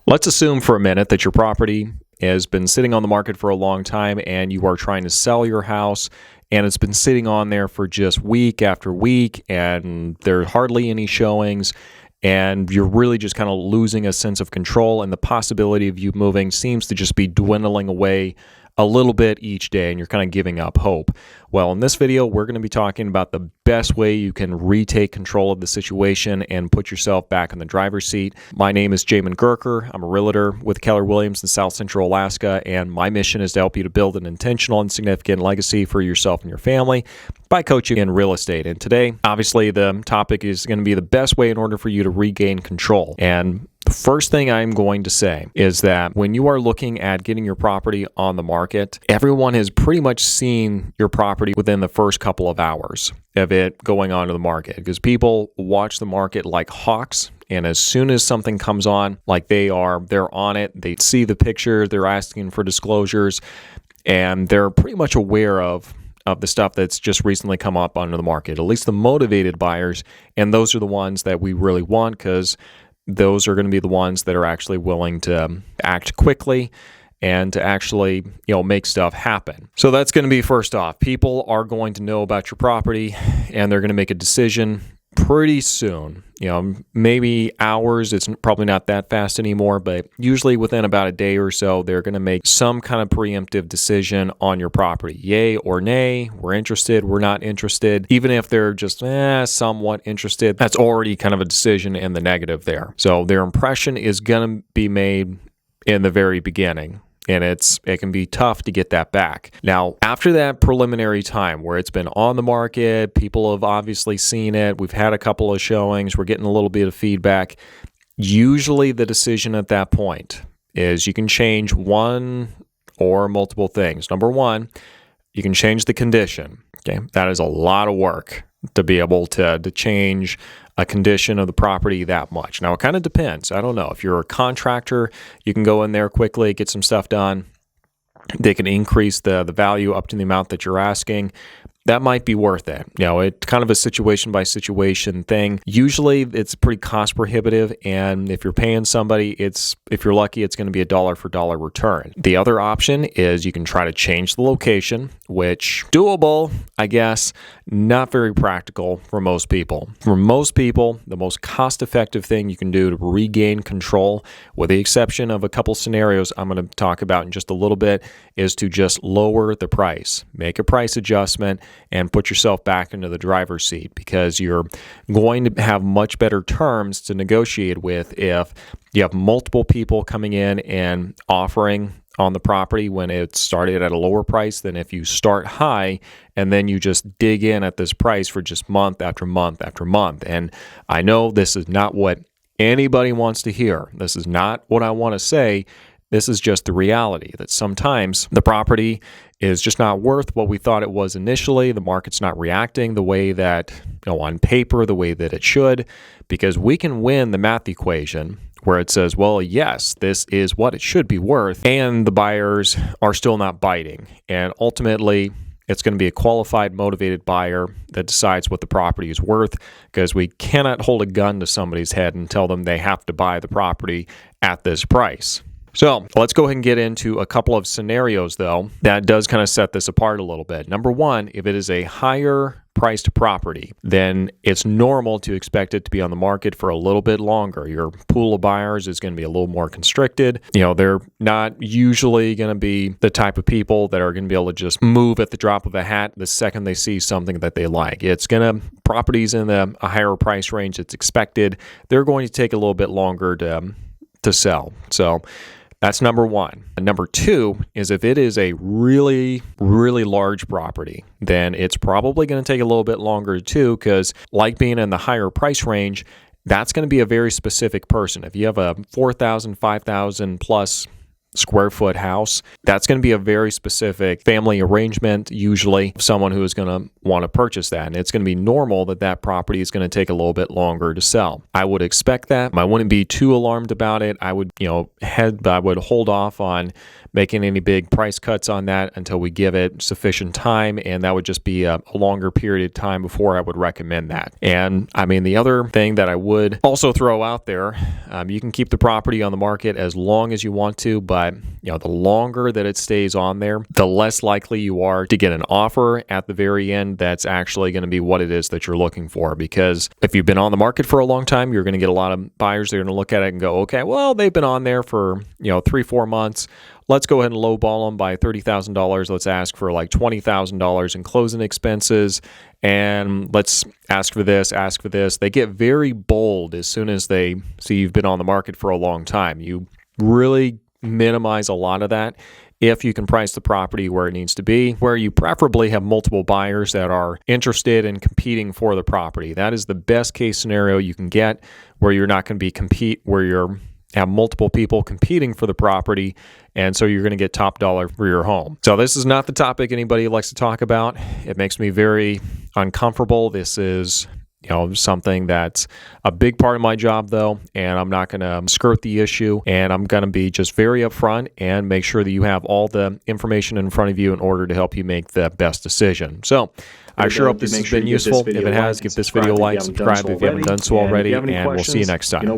Let's assume for a minute that your property has been sitting on the market for a long time and you are trying to sell your house, and it's been sitting on there for just week after week and there are hardly any showings, and you're really just kind of losing a sense of control, and the possibility of you moving seems to just be dwindling away a little bit each day, and you're kind of giving up hope. Well, in this video, we're going to be talking about the best way you can retake control of the situation and put yourself back in the driver's seat. My name is Jamin Goecker. I'm a realtor with Keller Williams in South Central Alaska, and my mission is to help you to build an intentional and significant legacy for yourself and your family by coaching in real estate. And today, obviously, the topic is going to be the best way in order for you to regain control. And the first thing I'm going to say is that when you are looking at getting your property on the market, everyone has pretty much seen your property within the first couple of hours of it going onto the market, because people watch the market like hawks. And as soon as something comes on, like they're on it, they see the picture, they're asking for disclosures, and they're pretty much aware of the stuff that's just recently come up onto the market, at least the motivated buyers. And those are the ones that we really want, because those are going to be the ones that are actually willing to act quickly and to actually, make stuff happen. So that's going to be first off. People are going to know about your property and they're going to make a decision pretty soon. Maybe hours. It's probably not that fast anymore, but usually within about a day or so, they're going to make some kind of preemptive decision on your property. Yay or nay, we're interested, we're not interested. Even if they're just somewhat interested, that's already kind of a decision in the negative there. So their impression is going to be made in the very beginning. And it can be tough to get that back. Now, after that preliminary time where it's been on the market, people have obviously seen it, we've had a couple of showings, we're getting a little bit of feedback. Usually the decision at that point is you can change one or multiple things. Number one, you can change the condition. Okay, that is a lot of work to be able to change a condition of the property that much. Now, it kind of depends. I don't know. If you're a contractor, you can go in there quickly, get some stuff done. They can increase the value up to the amount that you're asking. That might be worth it. It's kind of a situation by situation thing. Usually it's pretty cost prohibitive, and if you're paying somebody, if you're lucky, it's going to be a dollar for dollar return. The other option is you can try to change the location, which doable, I guess, not very practical for most people. For most people, the most cost-effective thing you can do to regain control, with the exception of a couple scenarios I'm going to talk about in just a little bit, is to just lower the price. Make a price adjustment and put yourself back into the driver's seat, because you're going to have much better terms to negotiate with if you have multiple people coming in and offering on the property when it started at a lower price than if you start high and then you just dig in at this price for just month after month after month. And I know this is not what anybody wants to hear. This is not what I want to say. This is just the reality that sometimes the property is just not worth what we thought it was initially. The market's not reacting the way that, on paper, the way that it should, because we can win the math equation where it says, well, yes, this is what it should be worth, and the buyers are still not biting. And ultimately, it's going to be a qualified, motivated buyer that decides what the property is worth, because we cannot hold a gun to somebody's head and tell them they have to buy the property at this price. So let's go ahead and get into a couple of scenarios, though, that does kind of set this apart a little bit. Number one, if it is a higher priced property, then it's normal to expect it to be on the market for a little bit longer. Your pool of buyers is going to be a little more constricted. They're not usually going to be the type of people that are going to be able to just move at the drop of a hat the second they see something that they like. Properties in a higher price range, it's expected, they're going to take a little bit longer to sell. So that's number one. And number two is if it is a really, really large property, then it's probably going to take a little bit longer too, because like being in the higher price range, that's going to be a very specific person. If you have a $4,000, $5,000 plus square foot house, that's going to be a very specific family arrangement, usually someone who is going to want to purchase that. And it's going to be normal that that property is going to take a little bit longer to sell. I would expect that. I wouldn't be too alarmed about it. I would, I would hold off on making any big price cuts on that until we give it sufficient time, and that would just be a longer period of time before I would recommend that. And I mean, the other thing that I would also throw out there, you can keep the property on the market as long as you want to, but the longer that it stays on there, the less likely you are to get an offer at the very end that's actually going to be what it is that you're looking for. Because if you've been on the market for a long time, you're going to get a lot of buyers that are going to look at it and go, okay, well, they've been on there for 3-4 months. Let's go ahead and lowball them by $30,000. Let's ask for like $20,000 in closing expenses, and let's ask for this, ask for this. They get very bold as soon as they see you've been on the market for a long time. You really minimize a lot of that if you can price the property where it needs to be, where you preferably have multiple buyers that are interested in competing for the property. That is the best case scenario you can get, where you're not going to be where you're have multiple people competing for the property, and so you're going to get top dollar for your home. So this is not the topic anybody likes to talk about. It makes me very uncomfortable. This is something that's a big part of my job, though, and I'm not going to skirt the issue, and I'm going to be just very upfront and make sure that you have all the information in front of you in order to help you make the best decision. So I sure hope this has been useful. If it has, give this video a like, subscribe if you haven't done so already, and we'll see you next time.